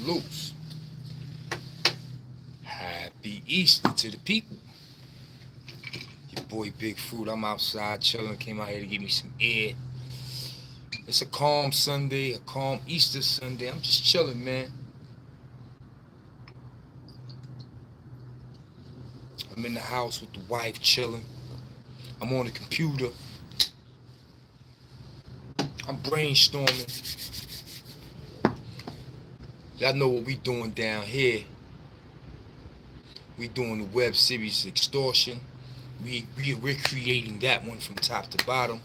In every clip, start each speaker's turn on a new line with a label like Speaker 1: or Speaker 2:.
Speaker 1: Salutes. Happy Easter to the people. Your boy Big Fruit. I'm outside chilling. Came out here to give me some air. It's a calm Sunday, a calm Easter Sunday. I'm just chilling, man. I'm in the house with the wife chilling. I'm on the computer. I'm brainstorming. Y'all know what we doing down here. We doing the web series Extortion. We're creating that one from top to bottom.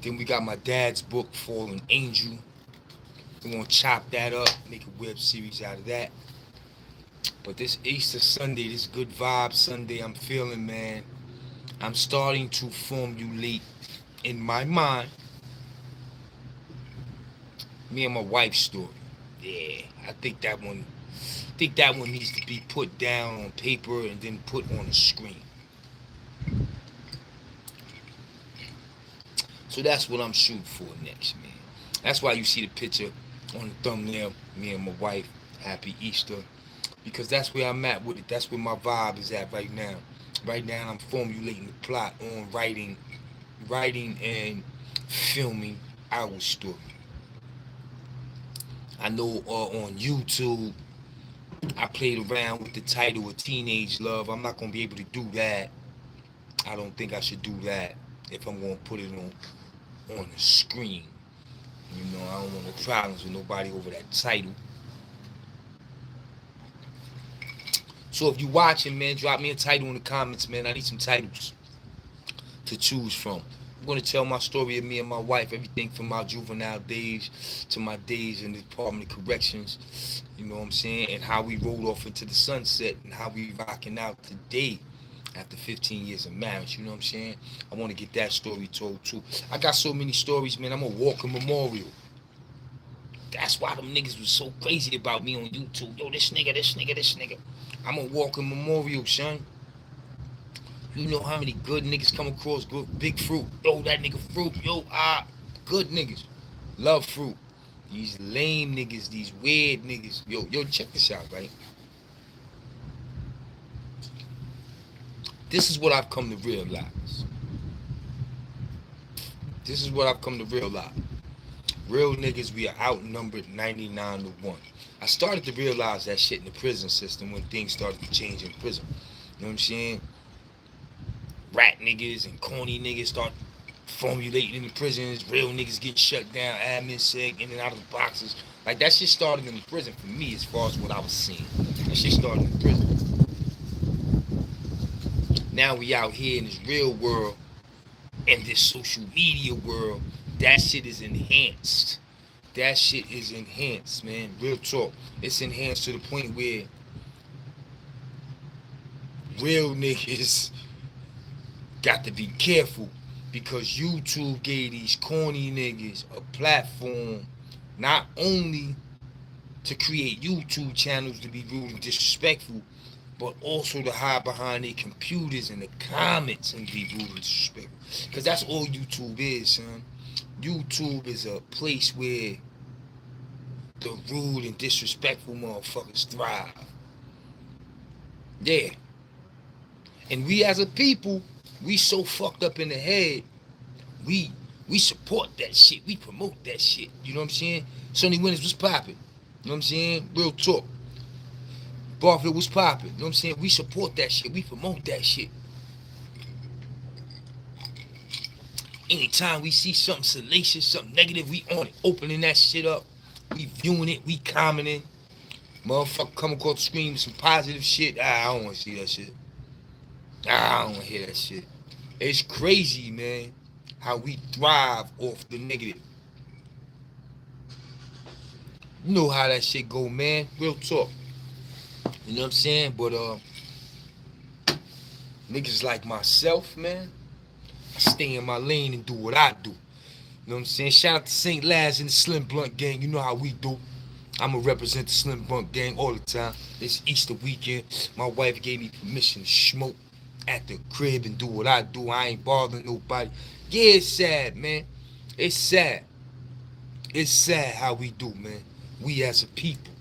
Speaker 1: Then we got my dad's book, Fallen Angel. We're gonna chop that up, make a web series out of that. But this Easter Sunday, this good vibe Sunday I'm feeling, man, I'm starting to formulate in my mind me and my wife's story. Yeah, I think that one needs to be put down on paper and then put on a screen. So that's what I'm shooting for next, man. That's why you see the picture on the thumbnail, me and my wife, Happy Easter. Because that's where I'm at with it. That's where my vibe is at right now. Right now I'm formulating the plot on writing and filming our story. I know on YouTube I played around with the title of Teenage Love. I'm not going to be able to do that. I don't think I should do that if I'm going to put it on the screen. You know, I don't want no problems with nobody over that title. So if you're watching, man, drop me a title in the comments, man. I need some titles to choose from. I'm going to tell my story of me and my wife, everything from my juvenile days to my days in the Department of Corrections, you know what I'm saying, and how we rolled off into the sunset and how we rocking out today after 15 years of marriage, you know what I'm saying. I want to get that story told too. I got so many stories, man. I'm a walking memorial. That's why them niggas was so crazy about me on YouTube. Yo, this nigga. I'm a walking memorial, son. You know how many good niggas come across good Big Fruit. Yo, that nigga Fruit. Yo, good niggas. Love Fruit. These lame niggas, these weird niggas. Yo, check this out, right? This is what I've come to realize. Real niggas, we are outnumbered 99 to 1. I started to realize that shit in the prison system when things started to change in prison. You know what I'm saying? Rat niggas and corny niggas start formulating in the prisons. Real niggas get shut down, admin sick, in and out of the boxes. Like, that shit started in the prison for me as far as what I was seeing. That shit started in the prison. Now we out here in this real world, in this social media world. That shit is enhanced. Man. Real talk. It's enhanced to the point where real niggas got to be careful because YouTube gave these corny niggas a platform not only to create YouTube channels to be rude and disrespectful, but also to hide behind their computers and the comments and be rude and disrespectful. Because that's all YouTube is, son. YouTube is a place where the rude and disrespectful motherfuckers thrive. Yeah. And we as a people, we so fucked up in the head, we support that shit. We promote that shit. You know what I'm saying? Sonny Winners was popping. You know what I'm saying? Real talk. Barfield was popping. You know what I'm saying? We support that shit. We promote that shit. Anytime we see something salacious, something negative, we on it. Opening that shit up. We viewing it. We commenting. Motherfucker come across the screen with some positive shit. I don't want to see that shit. I don't want to hear that shit. It's crazy, man, how we thrive off the negative. You know how that shit go, man. Real talk. You know what I'm saying? But niggas like myself, man, I stay in my lane and do what I do. You know what I'm saying? Shout out to St. Laz and the Slim Blunt gang. You know how we do. I'ma represent the Slim Blunt gang all the time. It's Easter weekend. My wife gave me permission to smoke at the crib and do what I do. I ain't bothering nobody. Yeah, it's sad, man. It's sad. It's sad how we do, man. we as a people.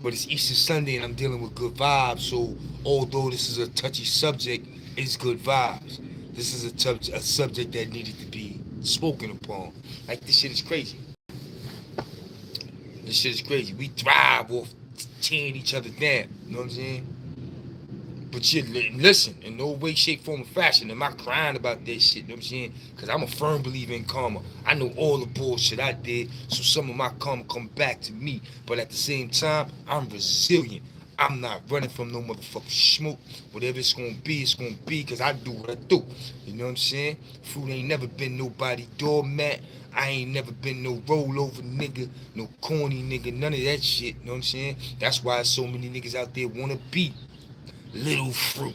Speaker 1: But it's Easter Sunday and I'm dealing with good vibes. So although this is a touchy subject, it's good vibes. This is a subject that needed to be spoken upon. Like, this shit is crazy. This shit is crazy. We thrive off tearing each other down. You know what I'm saying? But you listen, in no way, shape, form, or fashion am I crying about that shit, you know what I'm saying? Because I'm a firm believer in karma. I know all the bullshit I did, so some of my karma come back to me. But at the same time, I'm resilient. I'm not running from no motherfucking smoke. Whatever it's gonna be, it's gonna be, because I do what I do. You know what I'm saying? Fruit ain't never been nobody doormat. I ain't never been no rollover nigga, no corny nigga, none of that shit, you know what I'm saying? That's why so many niggas out there wanna be little fruit.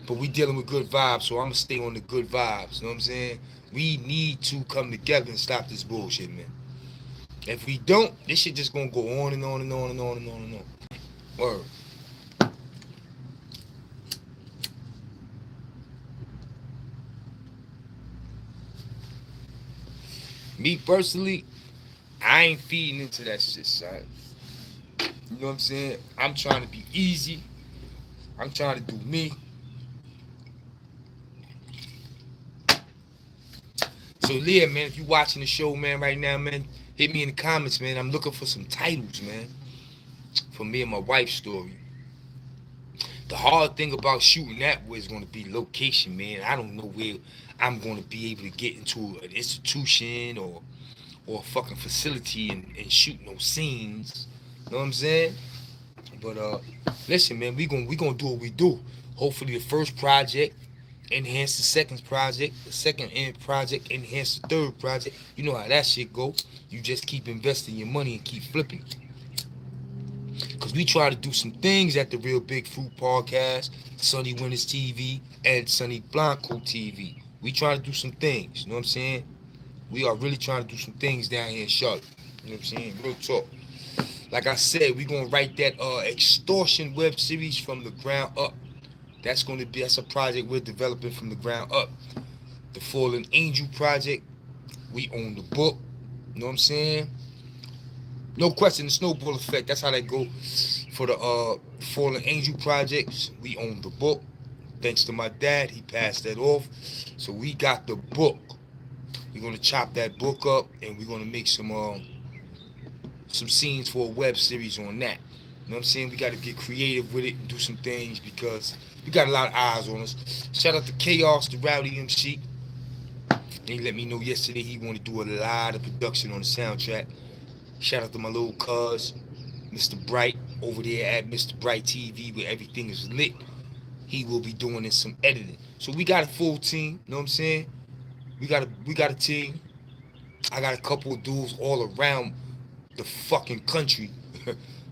Speaker 1: But we dealing with good vibes, so I'm gonna stay on the good vibes. You know what I'm saying? We need to come together and stop this bullshit, man. If we don't, this shit just gonna go on and on and on and on and on and on. Word. Me personally, I ain't feeding into that shit, son. You know what I'm saying? I'm trying to be easy. I'm trying to do me. So yeah, man, if you watching the show, man, right now, man, hit me in the comments, man. I'm looking for some titles, man, for me and my wife's story. The hard thing about shooting that was going to be location, man. I don't know where I'm going to be able to get into an institution or a fucking facility and shoot no scenes. You know what I'm saying? But listen, man, we gonna do what we do. Hopefully, the first project enhance the second project, the second end project enhance the third project. You know how that shit go. You just keep investing your money and keep flipping. Because we try to do some things at the Real Big Fruit Podcast, Sunny Winners TV, and Sunny Blanco TV. We try to do some things, you know what I'm saying? We are really trying to do some things down here in Charlotte. You know what I'm saying? Real talk. Like I said, we're going to write that extortion web series from the ground up. That's a project we're developing from the ground up. The Fallen Angel project, we own the book. You know what I'm saying? No question, the snowball effect. That's how that go. For the Fallen Angel projects, we own the book. Thanks to my dad, he passed that off. So we got the book. We're gonna chop that book up, and we're gonna make some scenes for a web series on that. You know what I'm saying? We got to get creative with it and do some things because we got a lot of eyes on us. Shout out to Chaos, the Rowdy MC. He let me know yesterday he wanted to do a lot of production on the soundtrack. Shout out to my little cuz, Mr. Bright, over there at Mr. Bright TV, where everything is lit. He will be doing some editing. So we got a full team. You know what I'm saying? We got a team. I got a couple of dudes all around the fucking country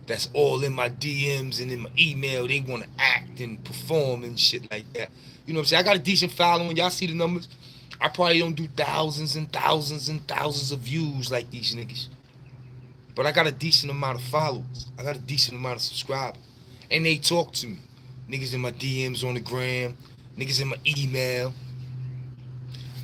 Speaker 1: that's all in my DMs and in my email. They want to act and perform and shit like that. You know what I'm saying? I got a decent following. Y'all see the numbers? I probably don't do thousands and thousands and thousands of views like these niggas. But I got a decent amount of followers. I got a decent amount of subscribers. And they talk to me. Niggas in my DMs on the gram. Niggas in my email.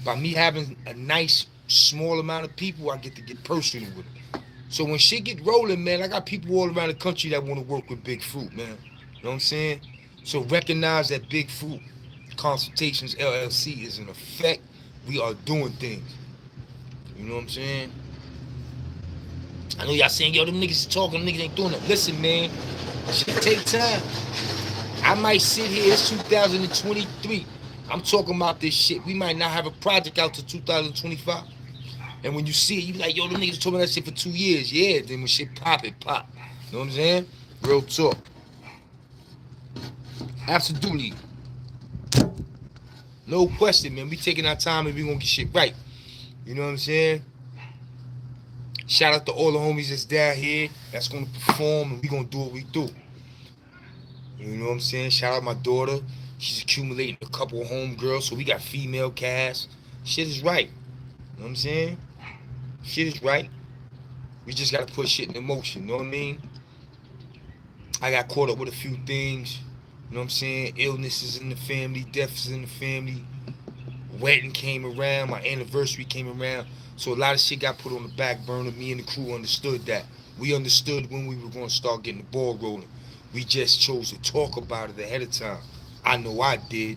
Speaker 1: By me having a nice, small amount of people, I get to get personal with them. So when shit get rolling, man, I got people all around the country that want to work with Big Fruit, man. You know what I'm saying? So recognize that Big Fruit Consultations LLC is in effect. We are doing things. You know what I'm saying? I know y'all saying, yo, them niggas talking, them niggas ain't doing it. Listen, man, shit take time. I might sit here, it's 2023. I'm talking about this shit. We might not have a project out till 2025. And when you see it, you be like, yo, them niggas told me that shit for 2 years. Yeah, then when shit pop, it pop. You know what I'm saying? Real talk. Absolutely. No question, man. We taking our time and we gonna get shit right. You know what I'm saying? Shout out to all the homies that's down here that's gonna perform and we gonna do what we do. You know what I'm saying? Shout out my daughter. She's accumulating a couple of homegirls, so we got female cast. Shit is right. You know what I'm saying? Shit is right. We just gotta put shit in motion, you know what I mean? I got caught up with a few things, you know what I'm saying? Illnesses in the family, deaths in the family. Wedding came around, my anniversary came around. So a lot of shit got put on the back burner. Me and the crew understood that. We understood when we were going to start getting the ball rolling. We just chose to talk about it ahead of time. I know I did. You know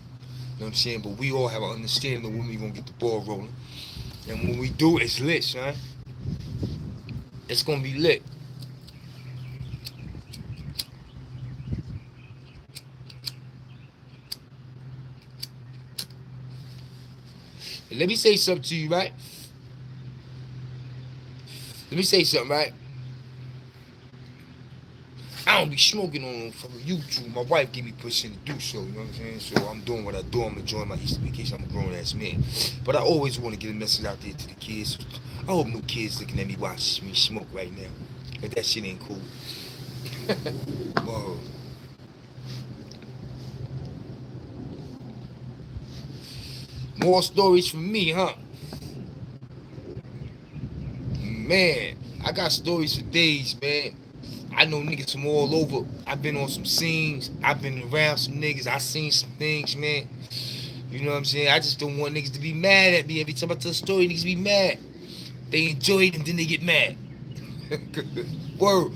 Speaker 1: what I'm saying? But we all have an understanding of when we're going to get the ball rolling. And when we do, it's lit, son. It's going to be lit. And let me say something to you, right? Let me say something, right? I don't be smoking on fucking YouTube. My wife gave me permission to do so, you know what I'm saying? So I'm doing what I do. I'm enjoying my Easter vacation. I'm a grown ass man. But I always want to get a message out there to the kids. I hope no kids looking at me watching me smoke right now. But that shit ain't cool. Whoa. More stories from me, huh? Man, I got stories for days, man. I know niggas from all over. I've been on some scenes. I've been around some niggas. I seen some things, man. You know what I'm saying? I just don't want niggas to be mad at me. Every time I tell a story, niggas be mad. They enjoy it and then they get mad. Word.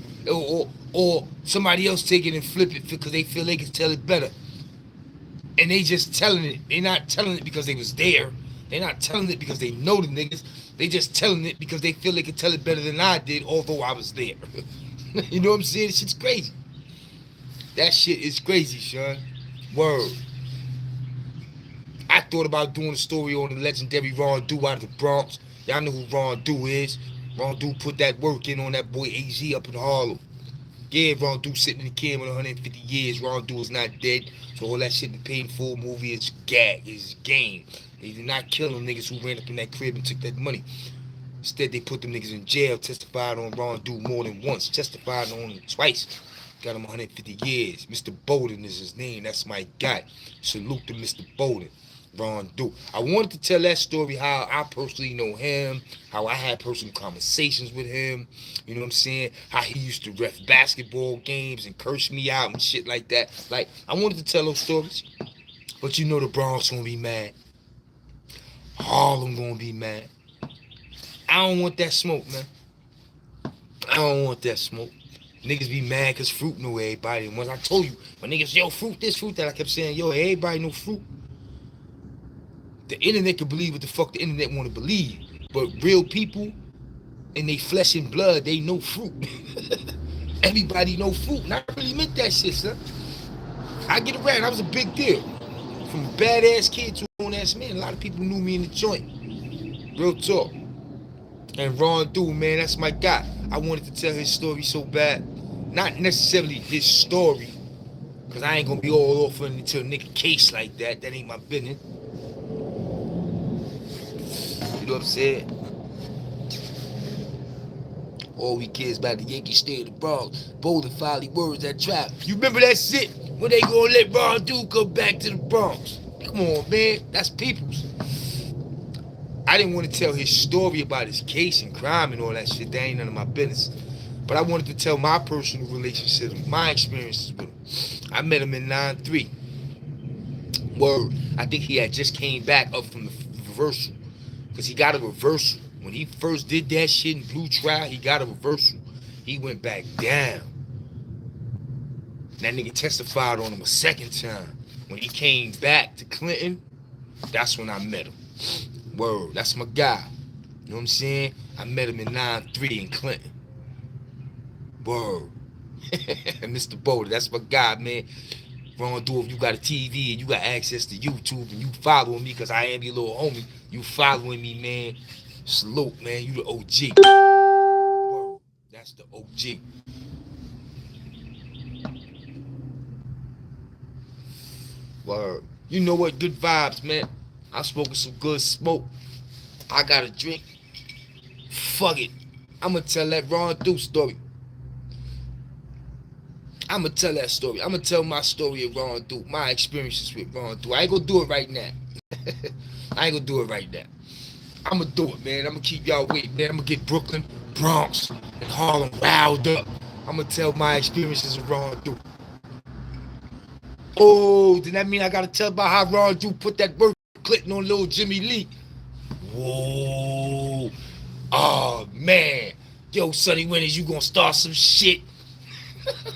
Speaker 1: Or somebody else take it and flip it because they feel they can tell it better. And they just telling it. They not telling it because they was there. They not telling it because they know the niggas. They just telling it because they feel they can tell it better than I did, although I was there. You know what I'm saying? This shit's crazy. That shit is crazy, son. Word. I thought about doing a story on the legendary Rondu out of the Bronx. Y'all know who Rondu is. Rondu put that work in on that boy AZ up in Harlem. Yeah, Rondu sitting in the can with 150 years. Rondu is not dead. So all that shit in the paid for movie is gag, is game. They did not kill them niggas who ran up in that crib and took that money. Instead, they put them niggas in jail, testified on Rondu more than once, testified on him twice. Got him 150 years. Mr. Bowden is his name. That's my guy. Salute to Mr. Bowden. Rondu. I wanted to tell that story, how I personally know him, how I had personal conversations with him, you know what I'm saying, how he used to ref basketball games and curse me out and shit like that. Like, I wanted to tell those stories, but you know the Bronx gonna be mad. Harlem gonna be mad. I don't want that smoke, man. I don't want that smoke. Niggas be mad because Fruit know everybody. And once I told you, when niggas, yo, Fruit this, Fruit that, I kept saying, yo, everybody know Fruit. The internet can believe what the fuck the internet want to believe. But real people, in they flesh and blood, they know Fruit. Everybody know Fruit. And I really meant that shit, son. I get around. I was a big deal. From a badass kid to a grown-ass man. A lot of people knew me in the joint. Real talk. And Rondu, man, that's my guy. I wanted to tell his story so bad. Not necessarily his story, because I ain't going to be all off until a nigga case like that. That ain't my business. You know what I'm saying? All we kids about the Yankee stay in the Bronx. Bowden finally words that trap. You remember that shit? When they gonna let Rondu come back to the Bronx? Come on, man. That's people's. I didn't want to tell his story about his case and crime and all that shit. That ain't none of my business. But I wanted to tell my personal relationship, my experiences with him. I met him in 9-3. Word. I think he had just came back up from the reversal. Because he got a reversal. When he first did that shit in Blue Trial, he got a reversal. He went back down. That nigga testified on him a second time. When he came back to Clinton, that's when I met him. Word, that's my guy. You know what I'm saying? I met him in 9-3 in Clinton. Word. Mr. Bowden, that's my guy, man. Rondu, if you got a TV and you got access to YouTube and you following me, because I am your little homie, you following me, man. Salute, man. You the OG. Word. That's the OG. Word. You know what? Good vibes, man. I'm smoking some good smoke. I got a drink. Fuck it. I'm going to tell that Rondu story. I'm going to tell that story. I'm going to tell my story of Rondu, my experiences with Rondu. I ain't going to do it right now. I ain't going to do it right now. I'm going to do it, man. I'm going to keep y'all waiting, man. I'm going to get Brooklyn, Bronx, and Harlem riled up. I'm going to tell my experiences of Rondu. Oh, then that mean I got to tell about how Rondu put that work Clinton on little Jimmy Lee. Whoa. Oh, man. Yo, Sonny Winters, you gonna start some shit.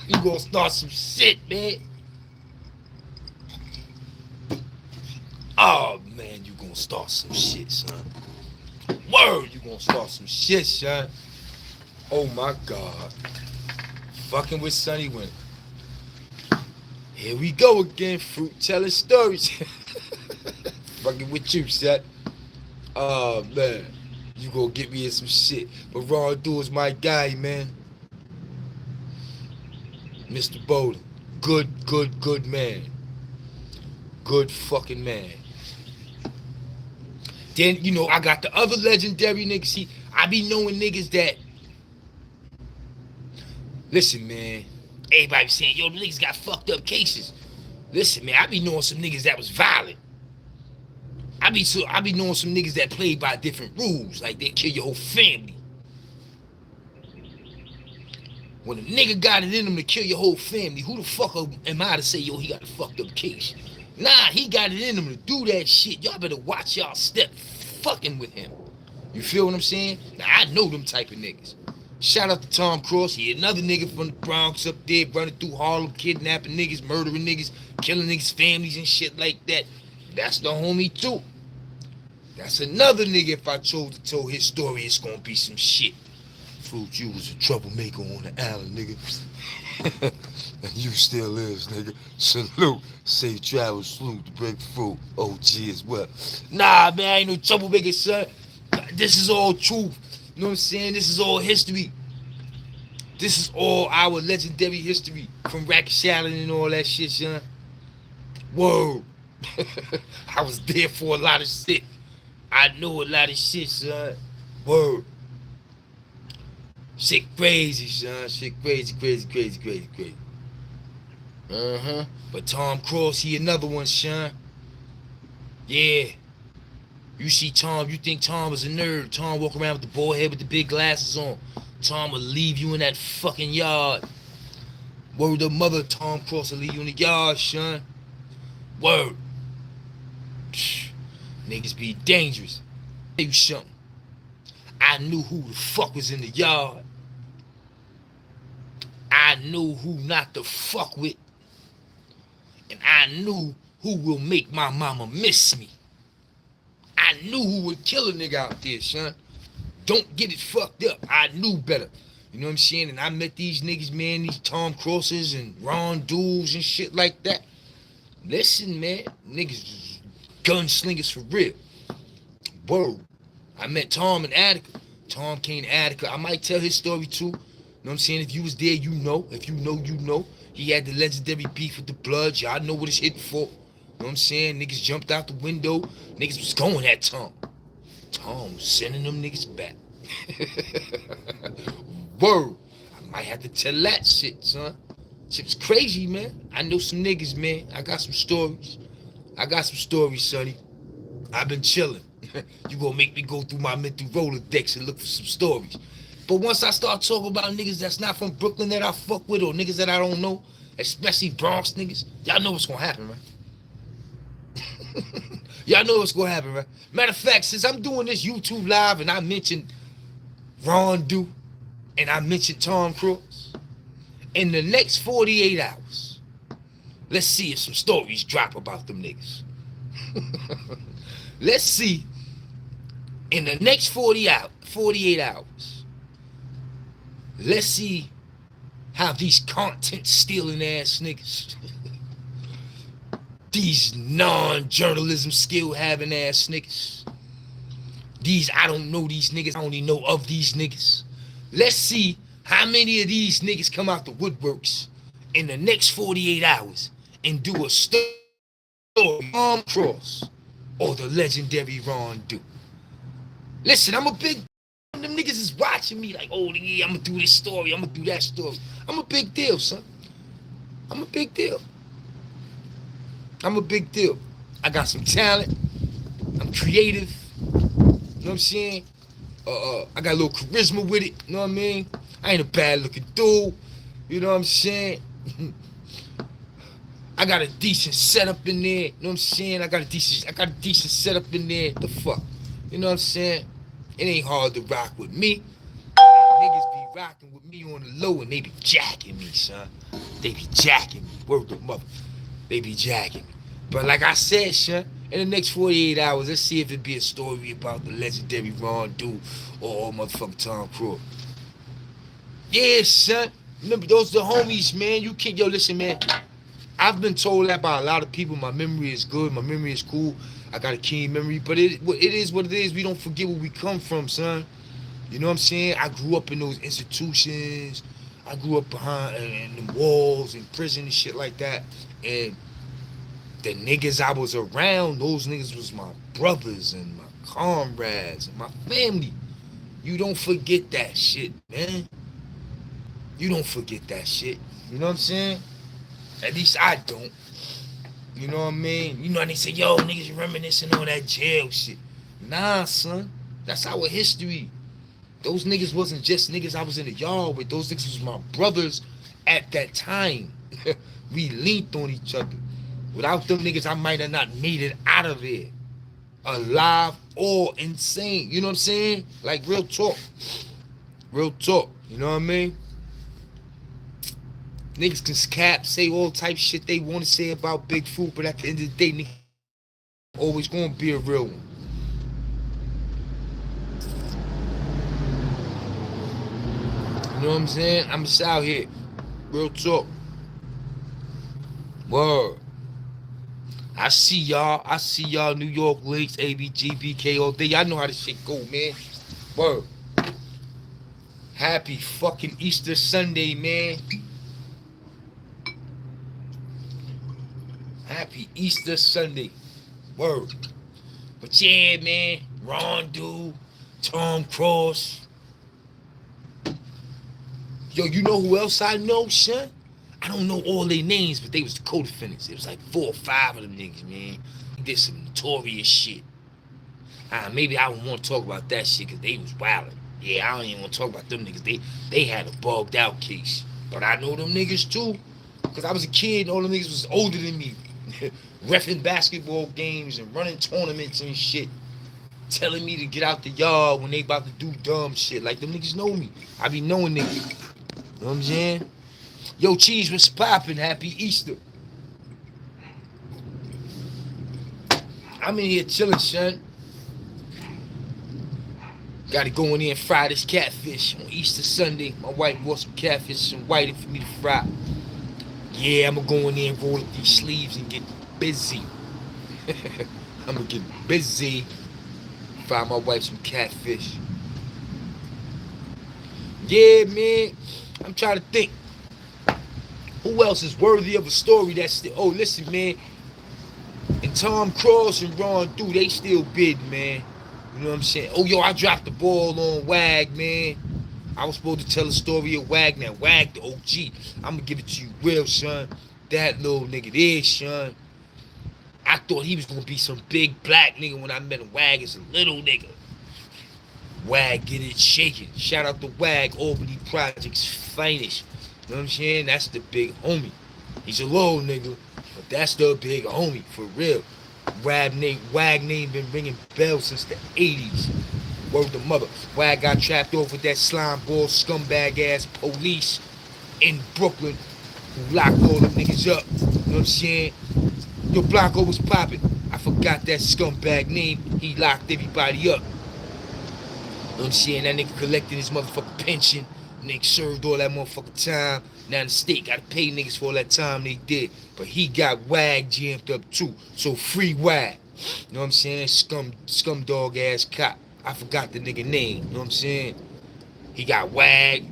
Speaker 1: You gonna start some shit, man. Oh, man, you gonna start some shit, son. Word, you gonna start some shit, son. Oh, my God. Fucking with Sonny Winters. Here we go again, fruit telling stories. Fucking with you, son. Oh, man. You gonna get me in some shit. But Rondu is my guy, man. Mr. Bowden. Good man. Good fucking man. Then, you know, I got the other legendary niggas. See, I be knowing niggas that... Listen, man. Everybody be saying, yo, the niggas got fucked up cases. Listen, man, I be knowing some niggas that was violent. I be knowing some niggas that played by different rules. Like, they kill your whole family. When a nigga got it in him to kill your whole family, who the fuck am I to say, yo, he got a fucked up case? Nah, he got it in him to do that shit. Y'all better watch y'all step fucking with him. You feel what I'm saying? Now, I know them type of niggas. Shout out to Tom Cross. He another nigga from the Bronx up there running through Harlem, kidnapping niggas, murdering niggas, killing niggas' families and shit like that. That's the homie too. That's another nigga, if I chose to tell his story, it's gonna be some shit. Fruit, you was a troublemaker on the island, nigga. And you still is, nigga. Salute. Safe travels, salute to Big Fruit. OG as well. Nah, man, I ain't no troublemaker, son. This is all truth. You know what I'm saying? This is all history. This is all our legendary history from Rikers Island and all that shit, son. Whoa. I was there for a lot of shit. I know a lot of shit, son. Word. Shit crazy, son. Shit crazy. But Tom Cross, he another one, son. Yeah. You see Tom, you think Tom was a nerd. Tom walk around with the bald head with the big glasses on. Tom will leave you in that fucking yard. Word of mother, Tom Cross will leave you in the yard, son. Word. Niggas be dangerous. Tell you something. I knew who the fuck was in the yard. I knew who not to fuck with. And I knew who will make my mama miss me. I knew who would kill a nigga out there, son. Don't get it fucked up. I knew better. You know what I'm saying? And I met these niggas, man, these Tom Crosses and Rondus and shit like that. Listen, man, niggas gunslingers for real. Word. I met Tom in Attica. Tom came to Attica. I might tell his story too. You know what I'm saying? If you was there, you know. If you know, you know. He had the legendary beef with the Bloods. Y'all know what it's hitting for. You know what I'm saying? Niggas jumped out the window. Niggas was going at Tom. Tom was sending them niggas back. Word. I might have to tell that shit, son. Shit's crazy, man. I know some niggas, man. I got some stories. Sonny. I've been chilling. You gonna make me go through my mental Rolodex and look for some stories. But once I start talking about niggas that's not from Brooklyn that I fuck with, or niggas that I don't know, especially Bronx niggas, y'all know what's gonna happen, right? Y'all know what's gonna happen, right? Matter of fact, since I'm doing this YouTube live and I mentioned Rondu and I mentioned Tom Cross, in the next 48 hours, let's see if some stories drop about them niggas. Let's see, in the next 48 hours, let's see how these content stealing ass niggas, these non-journalism skill having ass niggas, these I don't know these niggas, I only know of these niggas. Let's see how many of these niggas come out the woodworks in the next 48 hours and do a story on Cross or the legendary Rondu. Listen, I'm a big... Them niggas is watching me like, oh, yeah, I'm gonna do this story, I'm gonna do that story. I'm a big deal, son. I'm a big deal. I got some talent. I'm creative. You know what I'm saying? I got a little charisma with it. You know what I mean? I ain't a bad looking dude. You know what I'm saying? I got a decent setup in there. You know what I'm saying? I got a decent setup in there. The fuck? You know what I'm saying? It ain't hard to rock with me. niggas be rocking with me on the low and they be jacking me, son. They be jacking me. Word to mother. They be jacking me. But like I said, son, in the next 48 hours, let's see if it be a story about the legendary Rondu or motherfucking Tom Cruise. Yeah, son. Remember, those the homies, man. You can't, yo, listen, man. I've been told that by a lot of people. My memory is good. My memory is cool. I got a keen memory. But it is what it is. We don't forget where we come from, son. You know what I'm saying? I grew up in those institutions. I grew up behind in the walls and prison and shit like that. And the niggas I was around, those niggas was my brothers and my comrades and my family. You don't forget that shit, man. You don't forget that shit. You know what I'm saying? At least I don't. You know what I mean? You know, they say, yo, niggas reminiscing on that jail shit. Nah, son. That's our history. Those niggas wasn't just niggas I was in the yard with. Those niggas was my brothers at that time. We leaned on each other. Without them niggas, I might have not made it out of there. Alive or insane. You know what I'm saying? Like, real talk. Real talk. You know what I mean? Niggas can cap, say all type shit they want to say about Big Fruit, but at the end of the day, niggas always gonna be a real one. You know what I'm saying? I'm just out here. Real talk. Word. I see y'all New York Links, ABG, BK all day. Y'all know how this shit go, man. Word. Happy fucking Easter Sunday, man. Happy Easter Sunday. Word. But yeah, man. Rondu, Tom Cross. Yo, you know who else I know, son? I don't know all their names, but they was the co-defendants. It was like 4 or 5 of them niggas, man. They did some notorious shit. Maybe I don't want to talk about that shit because they was wildin'. Yeah, I don't even want to talk about them niggas. They had a bugged out case. But I know them niggas too. Because I was a kid and all them niggas was older than me. Reffing basketball games and running tournaments and shit. Telling me to get out the yard when they about to do dumb shit. Like, them niggas know me. I be knowing niggas. You know what I'm saying? Yo, Cheese, what's poppin'? Happy Easter. I'm in here chilling, son. Gotta go in there and fry this catfish on Easter Sunday. My wife bought some catfish and whiting for me to fry. Yeah, I'm gonna go in there and roll up these sleeves and get busy. I'm gonna get busy. Fry my wife some catfish. Yeah, man. I'm trying to think. Who else is worthy of a story that's still... Oh, listen, man. And Tom Cross and Rondu, they still bid, man. You know what I'm saying? Oh, yo, I dropped the ball on Wag, man. I was supposed to tell a story of Wag. Now, Wag, the OG. I'm going to give it to you real, son. That little nigga there, son. I thought he was going to be some big black nigga when I met him. Wag is a little nigga. Wag get it shaking. Shout out to Wag, Albany Project's finest. You know what I'm saying? That's the big homie. He's a little nigga, but that's the big homie, for real. Wag name been ringing bells since the 80s. Word to mother. Wag got trapped off with that slime ball, scumbag ass police in Brooklyn who locked all them niggas up. You know what I'm saying? Yo, Blanco was popping. I forgot that scumbag name. He locked everybody up. You know what I'm saying? That nigga collected his motherfucking pension. Nigga served all that motherfucking time. Now the state gotta pay niggas for all that time they did. But he got Wag jammed up too. So free Wag. You know what I'm saying? Scum dog ass cop. I forgot the nigga name. You know what I'm saying? He got Wag.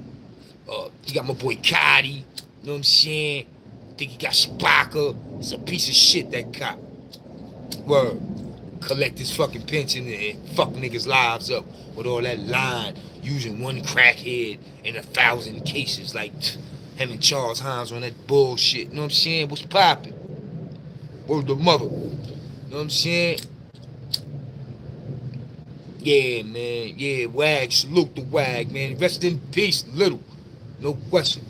Speaker 1: He got my boy Cotty. You know what I'm saying? I think he got Shabaka. It's a piece of shit, that cop. Word. Collect his fucking pension and fuck niggas' lives up with all that line, using one crackhead in 1,000 cases, like him and Charles Hines on that bullshit. You know what I'm saying? What's poppin'? Word to mother. You know what I'm saying? Yeah, man. Yeah, Wag. Salute the Wag, man. Rest in peace, little. No question.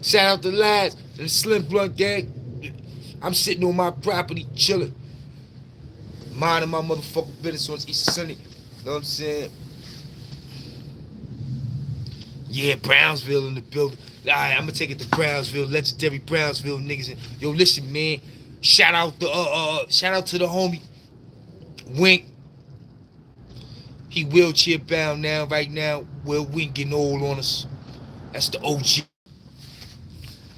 Speaker 1: Shout out to Lads and the Slim Blunt gang. I'm sitting on my property, chilling. Minding my motherfucking business on Easter Sunday. You know what I'm saying? Yeah, Brownsville in the building. All right, I'm gonna take it to Brownsville, legendary Brownsville niggas. And, yo, listen, man. Shout out to the homie Wink. He wheelchair bound now, right now. Well, Wink getting old on us. That's the OG.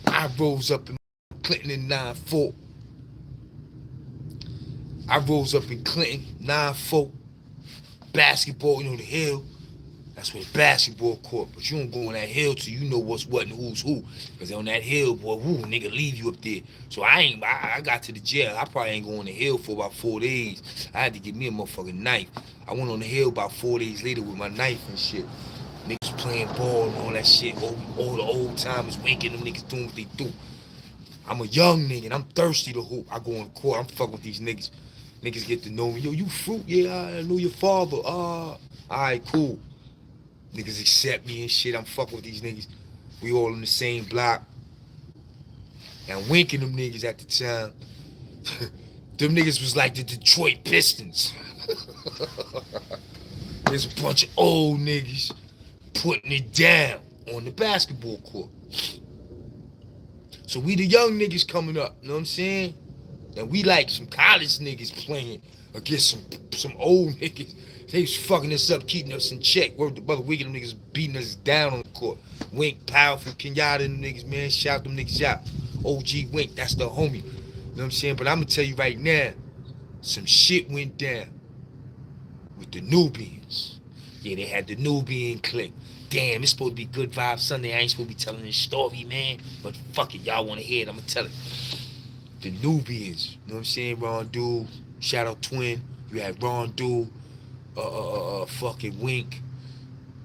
Speaker 1: I rose up in Clinton in 9-4. I rose up in Clinton 9-4. Basketball, you know, the hill. That's where the basketball court. But you don't go on that hill till you know what's what and who's who. Because on that hill, boy, woo, nigga leave you up there. So I got to the jail. I probably ain't going on the hill for about 4 days. I had to get me a motherfucking knife. I went on the hill about 4 days later with my knife and shit. Niggas playing ball and all that shit. All the old timers winking, them niggas doing what they do. I'm a young nigga and I'm thirsty to hoop. I go on the court, I'm fucking with these niggas. Niggas get to know me. Yo, you fruit? Yeah, I know your father. Alright, cool. Niggas accept me and shit. I'm fucking with these niggas. We all in the same block. And winking them niggas at the time. Them niggas was like the Detroit Pistons. There's a bunch of old niggas putting it down on the basketball court. So we the young niggas coming up, you know what I'm saying? And we like some college niggas playing against some old niggas. They was fucking us up, keeping us in check. Word to brother Wiggy, them niggas beating us down on the court. Wink, powerful, Kenyatta, them niggas, man. Shout them niggas out. OG Wink, that's the homie. You know what I'm saying? But I'm gonna tell you right now, some shit went down with the Nubians. Yeah, they had the Nubian clique. Damn, it's supposed to be Good Vibes Sunday. I ain't supposed to be telling this story, man. But fuck it, y'all wanna hear it, I'm gonna tell it. The Nubians, you know what I'm saying? Rondu, shout out Twin. You had Rondu, fucking Wink,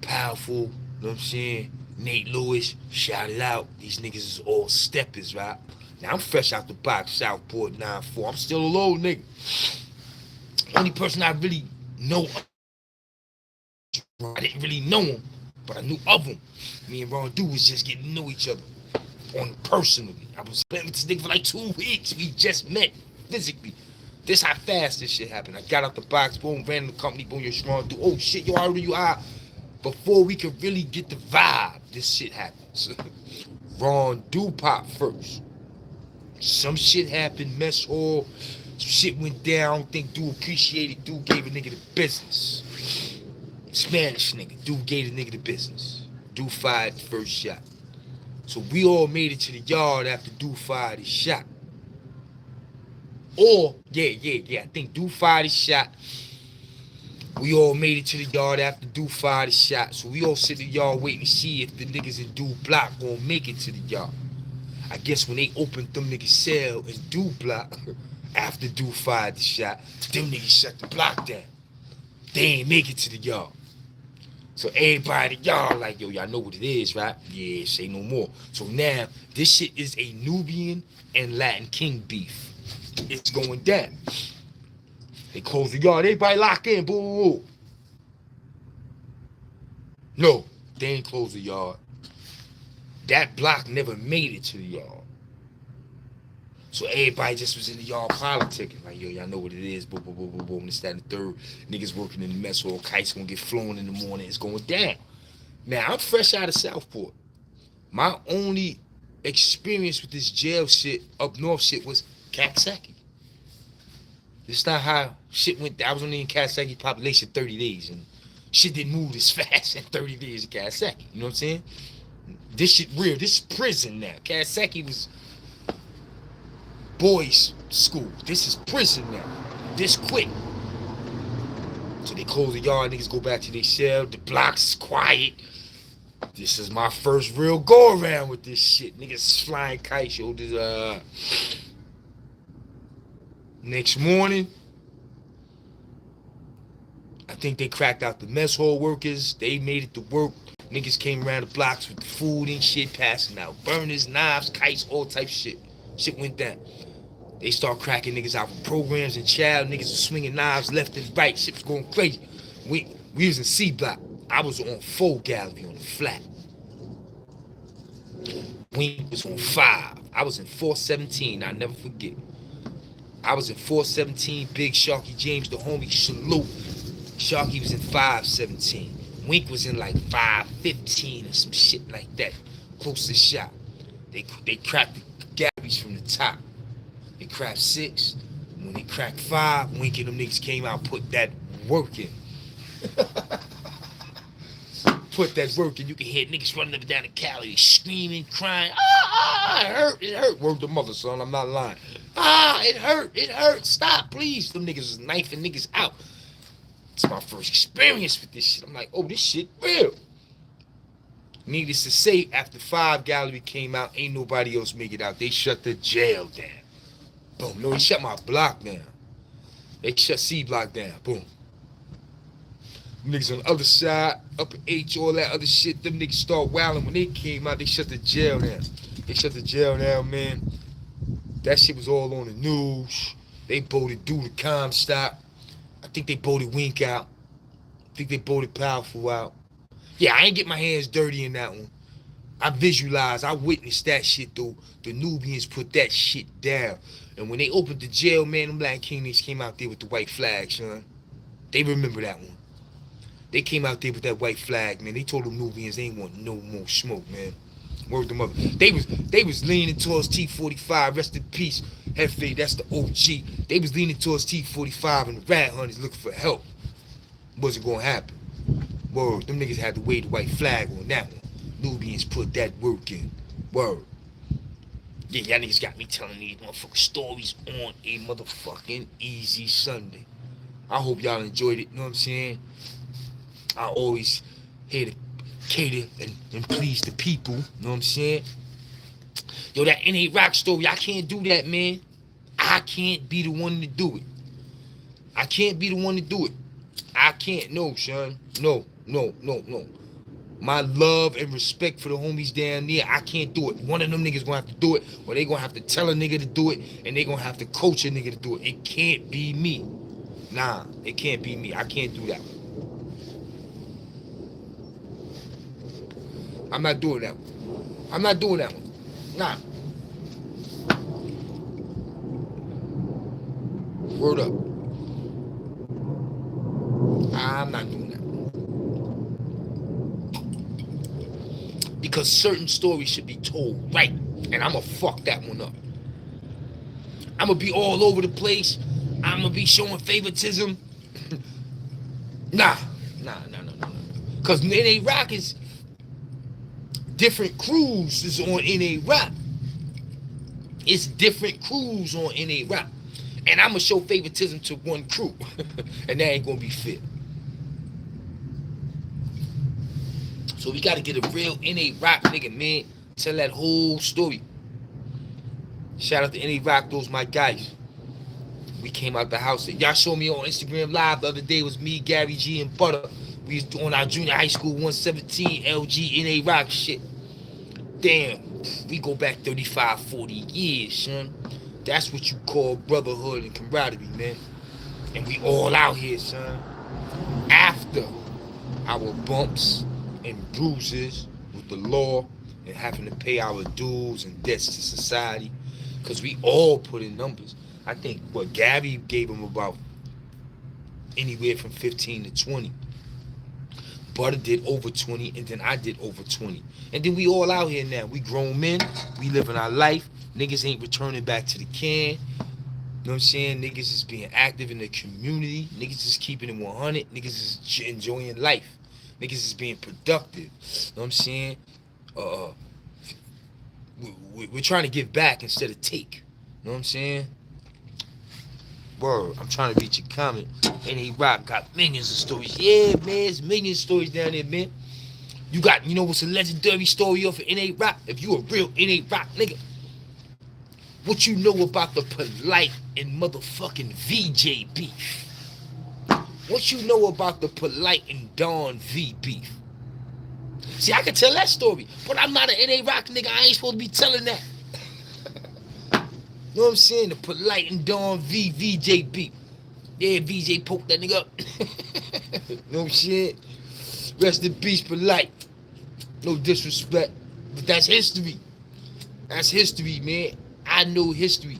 Speaker 1: Powerful, you know what I'm saying? Nate Lewis, shout it out. These niggas is all steppers, right? Now I'm fresh out the box, Southport 9-4. I'm still a low nigga. Only person I really know, I didn't really know him, but I knew of him. Me and Rondu was just getting to know each other on personally. I was playing with this nigga for like 2 weeks. We just met physically. This how fast this shit happened. I got out the box, boom, ran in the company, boom, you're strong. Oh shit, yo, how old are you? Before we could really get the vibe, this shit happens. Rondu popped first. Some shit happened, mess hall. Some shit went down. I don't think dude appreciated. Dude gave a nigga the business. Spanish nigga. Dude gave the nigga the business. Dude fired the first shot. So we all made it to the yard after dude fired his shot. Or, yeah. I think dude fired his shot. We all made it to the yard after dude fired his shot. So we all sit in the yard waiting to see if the niggas in dude block gonna make it to the yard. I guess when they opened them niggas' cell in dude block, after dude fired the shot, them niggas shut the block down. They ain't make it to the yard. So everybody in the yard like, yo, y'all know what it is, right? Yeah, say no more. So now, this shit is a Nubian and Latin King beef. It's going down. They close the yard, everybody lock in, boo. No, they ain't close the yard. That block never made it to the yard. So everybody just was in the yard politicking. Like, yo, y'all know what it is. Boom, boom, boom, boom, boom. This, that, and the third. Niggas working in the mess hall. Kites gonna get flown in the morning. It's going down. Now, I'm fresh out of Southport. My only experience with this jail shit, up north shit, was Katsaki. This is not how shit went. I was only in Katsaki population 30 days. And shit didn't move this fast in 30 days in Katsaki. You know what I'm saying? This shit real. This is prison now. Katsaki was boys' school. This is prison now. This quick. So they close the yard. Niggas go back to their cell. The block's quiet. This is my first real go around with this shit. Niggas flying kites, yo. Next morning, I think they cracked out the mess hall workers. They made it to work. Niggas came around the blocks with the food and shit, passing out burners, knives, kites, all type shit. Shit went down. They start cracking niggas out with programs and child. Niggas was swinging knives left and right. Shit was going crazy. We was in C block. I was on 4 gallery on the flat. We was on 5. I was in 417. I'll never forget. I was in 417. Big Sharky James, the homie, salute. Sharky was in 517. You know Wink was in like 515 or some shit like that. Close to shot. They cracked the Gabbies from the top. They cracked 6. When they cracked 5, Wink and them niggas came out and put that work in. Put that work in. You can hear niggas running up and down the Cali, screaming, crying. It hurt. Word to mother, son. I'm not lying. It hurt. Stop, please. Them niggas was knifing niggas out. It's my first experience with this shit. I'm like, oh, this shit real. Needless to say, after 5 Gallery came out, ain't nobody else make it out. They shut the jail down. Boom. No, they shut my block down. They shut C block down. Boom. Niggas on the other side, Upper H, all that other shit, them niggas start wilding. When they came out, they shut the jail down. They shut the jail down, man. That shit was all on the news. They voted do the Comstock. I think they voted Wink out. I think they voted Powerful out. Yeah, I ain't get my hands dirty in that one. I visualized, I witnessed that shit though. The Nubians put that shit down. And when they opened the jail, man, them Black Kings came out there with the white flag, son. They remember that one. They came out there with that white flag, man. They told them Nubians they ain't want no more smoke, man. Word them up. They was leaning towards T45. Rest in peace, Hefe. That's the OG. They was leaning towards T45 and the rat hunters looking for help. Wasn't gonna happen. Word. Them niggas had to wave the white flag on that one. Nubians put that work in. Word. Yeah, y'all niggas got me telling these motherfucking stories on a motherfucking easy Sunday. I hope y'all enjoyed it. You know what I'm saying? I always here to cater and please the people. You know what I'm saying? Yo, that NA Rock story, I can't do that, man. I can't be the one to do it. I can't be the one to do it. I can't. No, son. No. My love and respect for the homies down there, I can't do it. One of them niggas gonna have to do it, or they gonna have to tell a nigga to do it, and they gonna have to coach a nigga to do it. It can't be me. Nah, it can't be me. I can't do that. I'm not doing that one. I'm not doing that one. Nah. Word up. I'm not doing that. Because certain stories should be told right. And I'm going to fuck that one up. I'm going to be all over the place. I'm going to be showing favoritism. Nah. Because NA Rock is... different crews is on NA Rock. It's different crews on NA Rock. And I'm going to show favoritism to one crew. And that ain't going to be fair. So we got to get a real NA Rock nigga, man. Tell that whole story. Shout out to NA Rock, those my guys. We came out the house. Y'all saw me on Instagram Live the other day. It was me, Gary G, and Butter. We was doing our junior high school 117 LG NA Rock shit. Damn, we go back 35, 40 years, son. That's what you call brotherhood and camaraderie, man. And we all out here, son. After our bumps and bruises with the law and having to pay our dues and debts to society, because we all put in numbers. I think what Gabby gave him about anywhere from 15 to 20. Butter did over 20, and then I did over 20. And then we all out here now. We grown men. We living our life. Niggas ain't returning back to the can. You know what I'm saying? Niggas is being active in the community. Niggas is keeping it 100. Niggas is enjoying life. Niggas is being productive. You know what I'm saying? We're trying to give back instead of take. You know what I'm saying? Word, I'm trying to reach your comment. NA Rock got millions of stories. Yeah, man, there's millions of stories down there, man. You know what's a legendary story off of NA Rock? If you a real NA Rock nigga, what you know about the Polite and motherfucking VJ beef? What you know about the Polite and Don V beef? See, I can tell that story, but I'm not an NA Rock nigga. I ain't supposed to be telling that. You know what I'm saying? The Polite and Don VJ beef. Yeah, VJ poked that nigga up. You know what I'm saying? Rest in peace, Polite. No disrespect, but that's history. That's history, man. I know history.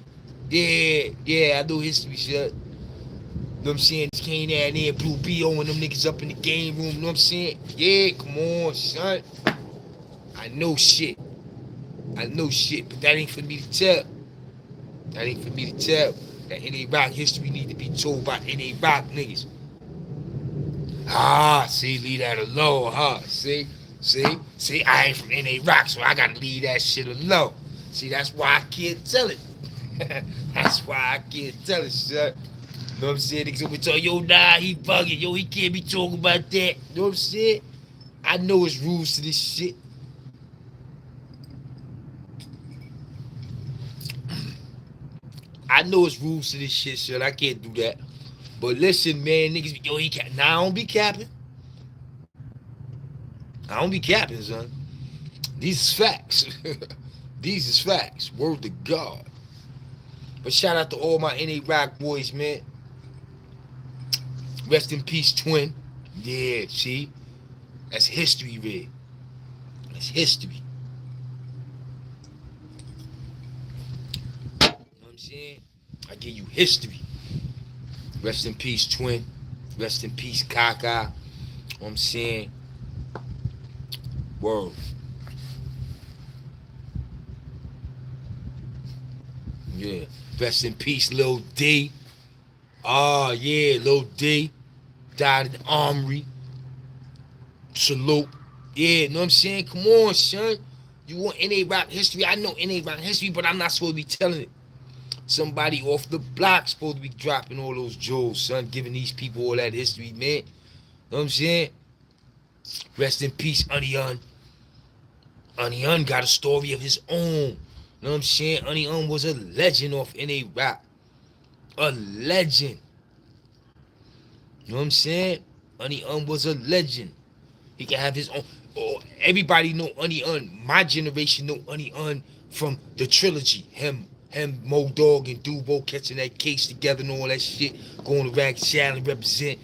Speaker 1: Yeah, I know history, shit. know what I'm saying? Came down there, Blue B.O. and them niggas up in the game room, you know what I'm saying? Yeah, come on, son. I know shit. I know shit, but that ain't for me to tell. That ain't for me to tell. That NA Rock history need to be told by NA Rock niggas. Ah, see, leave that alone, huh? See, I ain't from NA Rock, so I gotta leave that shit alone. See, that's why I can't tell it. That's why I can't tell it, son. You know what I'm saying? Niggas will tell yo, nah, he bugging. Yo, he can't be talking about that. You know what I'm saying? I know it's rules to this shit. I know it's rules to this shit, son. I can't do that. But listen, man, niggas, yo, he can't. Nah, I don't be capping. I don't be capping, son. These is facts. These is facts. Word to God. But shout out to all my NA Rock boys, man. Rest in peace, twin. Yeah, see? That's history, Red. That's history. You know what I'm saying? I give you history. Rest in peace, twin. Rest in peace, Kaka. You know what I'm saying? Word. Yeah. Rest in peace, Lil D. Oh, yeah, Lil D. Died in the armory. Salute. Yeah, you know what I'm saying? Come on, son. You want NA Rock history? I know NA Rock history, but I'm not supposed to be telling it. Somebody off the block supposed to be dropping all those jewels, son, giving these people all that history, man. You know what I'm saying? Rest in peace, Onion. Onion got a story of his own. You know what I'm saying? Onion was a legend off NA Rock. A legend. You know what I'm saying? Onion was a legend. He can have his own. Oh, everybody know Onion. My generation know Onion from the trilogy. Him, Mo Dog, and Dubo catching that case together and all that shit. Going to Ragged Shadow and represent.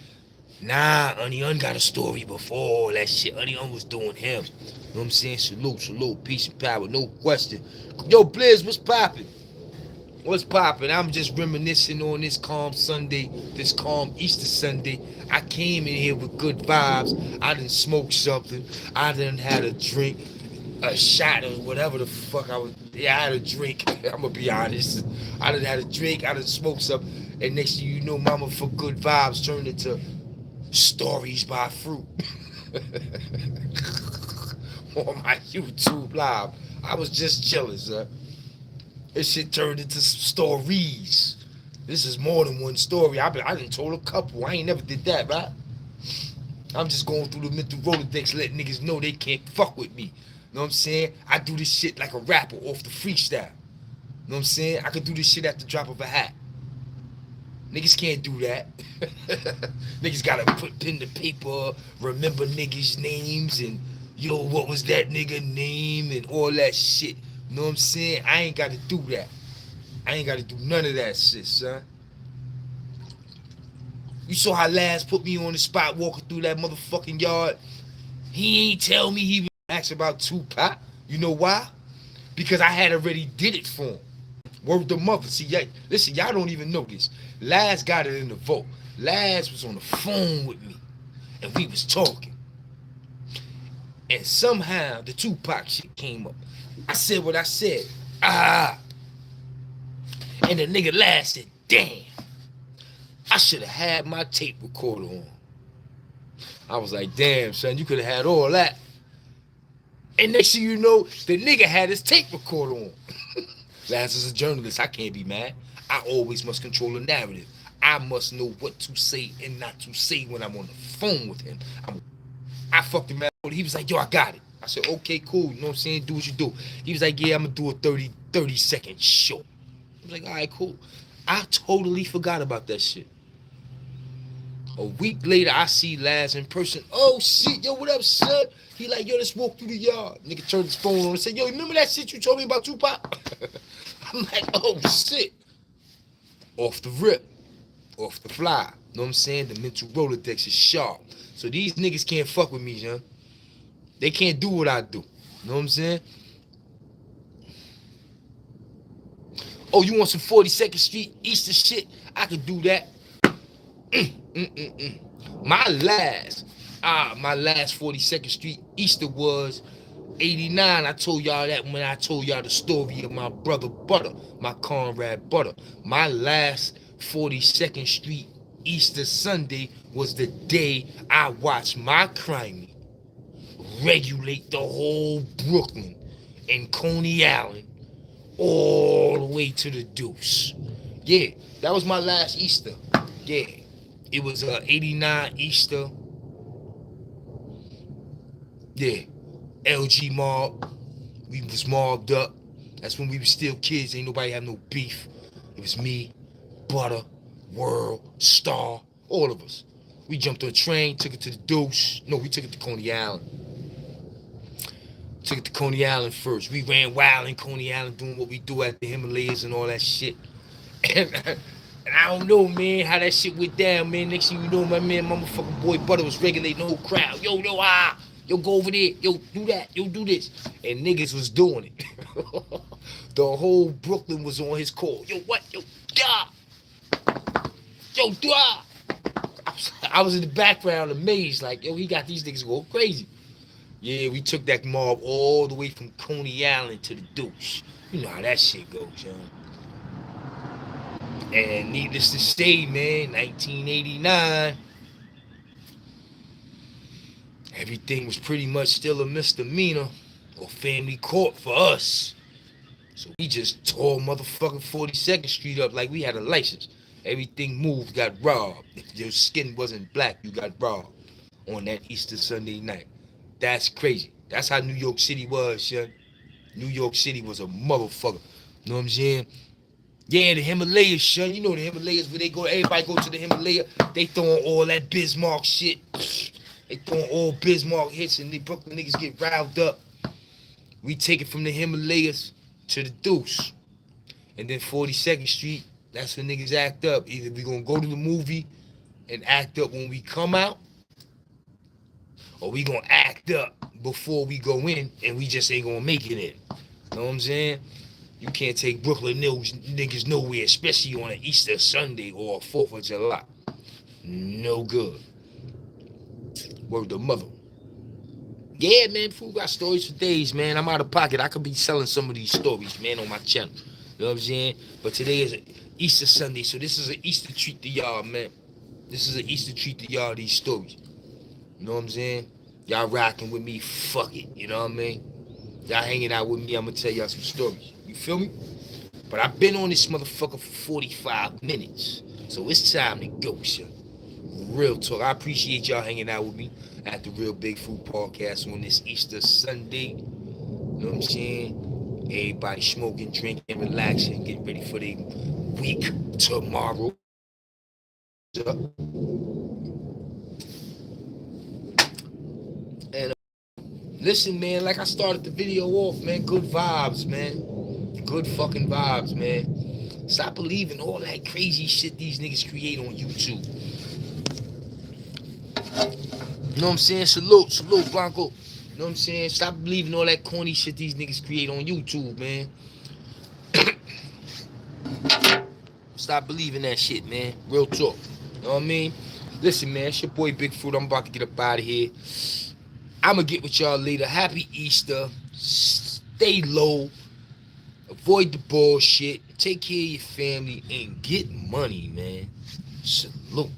Speaker 1: Nah, Onion got a story before all that shit. Onion was doing him. You know what I'm saying? Salute, peace and power, no question. Yo, Blizz, what's poppin'? What's poppin'? I'm just reminiscing on this calm Sunday, this calm Easter Sunday. I came in here with good vibes. I done smoked something. I done had a drink, a shot or whatever the fuck I was. Yeah, I had a drink. I'm gonna be honest. I done had a drink. I done smoked something. And next thing you know, mama for good vibes turned into stories by fruit. On my YouTube live. I was just chilling, sir. This shit turned into some stories. This is more than one story. I done told a couple. I ain't never did that, right? I'm just going through the mental Rolodex, letting niggas know they can't fuck with me. Know what I'm saying? I do this shit like a rapper off the freestyle. Know what I'm saying? I can do this shit at the drop of a hat. Niggas can't do that. Niggas gotta put pen to paper, remember niggas' names, and yo, what was that nigga name, and all that shit. You know what I'm saying? I ain't gotta do that. I ain't gotta do none of that shit, son. You saw how Laz put me on the spot walking through that motherfucking yard? He ain't tell me he was asking about Tupac. You know why? Because I had already did it for him. Word to mother. See, listen, y'all don't even know this. Laz got it in the vote. Laz was on the phone with me, and we was talking. And somehow the Tupac shit came up. I said what I said. And the nigga Laz said, damn, I should have had my tape recorder on. I was like, damn, son, you could have had all that. And next thing you know, the nigga had his tape recorder on. Laz is a journalist. I can't be mad. I always must control the narrative. I must know what to say and not to say when I'm on the phone with him. I fucked him out. He was like, yo, I got it. I said, okay, cool. You know what I'm saying? Do what you do. He was like, yeah, I'm going to do a 30-second show. I was like, all right, cool. I totally forgot about that shit. A week later, I see Laz in person. Oh, shit, yo, what up, son? He like, yo, let's walk through the yard. Nigga turned his phone on and said, yo, remember that shit you told me about Tupac? I'm like, oh, shit. Off the rip. Off the fly. You know what I'm saying? The mental Rolodex is sharp. So these niggas can't fuck with me, son. They can't do what I do. You know what I'm saying? Oh, you want some 42nd Street Easter shit? I could do that. My last 42nd Street Easter was 89. I told y'all that when I told y'all the story of my brother Butter, my comrade Butter. My last 42nd Street Easter Sunday was the day I watched my crime regulate the whole Brooklyn and Coney Island all the way to the Deuce. Yeah, that was my last Easter. Yeah, it was 89 Easter. Yeah, LG mob. We was mobbed up. That's when we was still kids. Ain't nobody have no beef. It was me, Butter, World, Star, all of us. We jumped on a train, took it to the Deuce. No, we took it to Coney Island. Took it to Coney Island first. We ran wild in Coney Island doing what we do at the Himalayas and all that shit. And I don't know, man, how that shit went down, man. Next thing you know, my man, motherfucking boy Butter was regulating the whole crowd. Yo, go over there. Yo, do that. Yo, do this. And niggas was doing it. The whole Brooklyn was on his call. Yo, what? Yo, da. Yo, da. I was in the background amazed, like, yo, he got these niggas going crazy. Yeah, we took that mob all the way from Coney Island to the Deuce. You know how that shit goes, yo. And needless to say, man, 1989, everything was pretty much still a misdemeanor or family court for us. So we just tore motherfucking 42nd Street up like we had a license. Everything moved, got robbed. If your skin wasn't black, you got robbed on that Easter Sunday night. That's crazy. That's how New York City was, son. New York City was a motherfucker. You know what I'm saying? Yeah, the Himalayas, son. You know the Himalayas where they go, everybody go to the Himalaya. They throwing all that Bismarck shit. They throwing all Bismarck hits and the Brooklyn niggas get riled up. We take it from the Himalayas to the Deuce. And then 42nd Street, that's when niggas act up. Either we gonna go to the movie and act up when we come out, or we gonna act up before we go in and we just ain't gonna make it in. You know what I'm saying? You can't take Brooklyn niggas nowhere, especially on an Easter Sunday or a 4th of July. No good. Word to mother. Yeah, man, fool got stories for days, man. I'm out of pocket. I could be selling some of these stories, man, on my channel. You know what I'm saying? But today is Easter Sunday, so this is an Easter treat to y'all, man. This is an Easter treat to y'all, these stories. You know what I'm saying? Y'all rocking with me, fuck it. You know what I mean? Y'all hanging out with me, I'm gonna tell y'all some stories. You feel me? But I've been on this motherfucker for 45 minutes. So it's time to go, son. Real talk. I appreciate y'all hanging out with me at the Real Big Food Podcast on this Easter Sunday. You know what I'm saying? Everybody smoking, drinking, relaxing, getting ready for the week tomorrow. And listen, man, like I started the video off, man, good vibes, man. Good fucking vibes, man. Stop believing all that crazy shit these niggas create on YouTube. You know what I'm saying? Salute, Blanco. You know what I'm saying? Stop believing all that corny shit these niggas create on YouTube, man. Stop believing that shit, man. Real talk. You know what I mean? Listen, man, it's your boy Big Fruit. I'm about to get up out of here. I'm going to get with y'all later. Happy Easter. Stay low. Avoid the bullshit. Take care of your family and get money, man. Salute.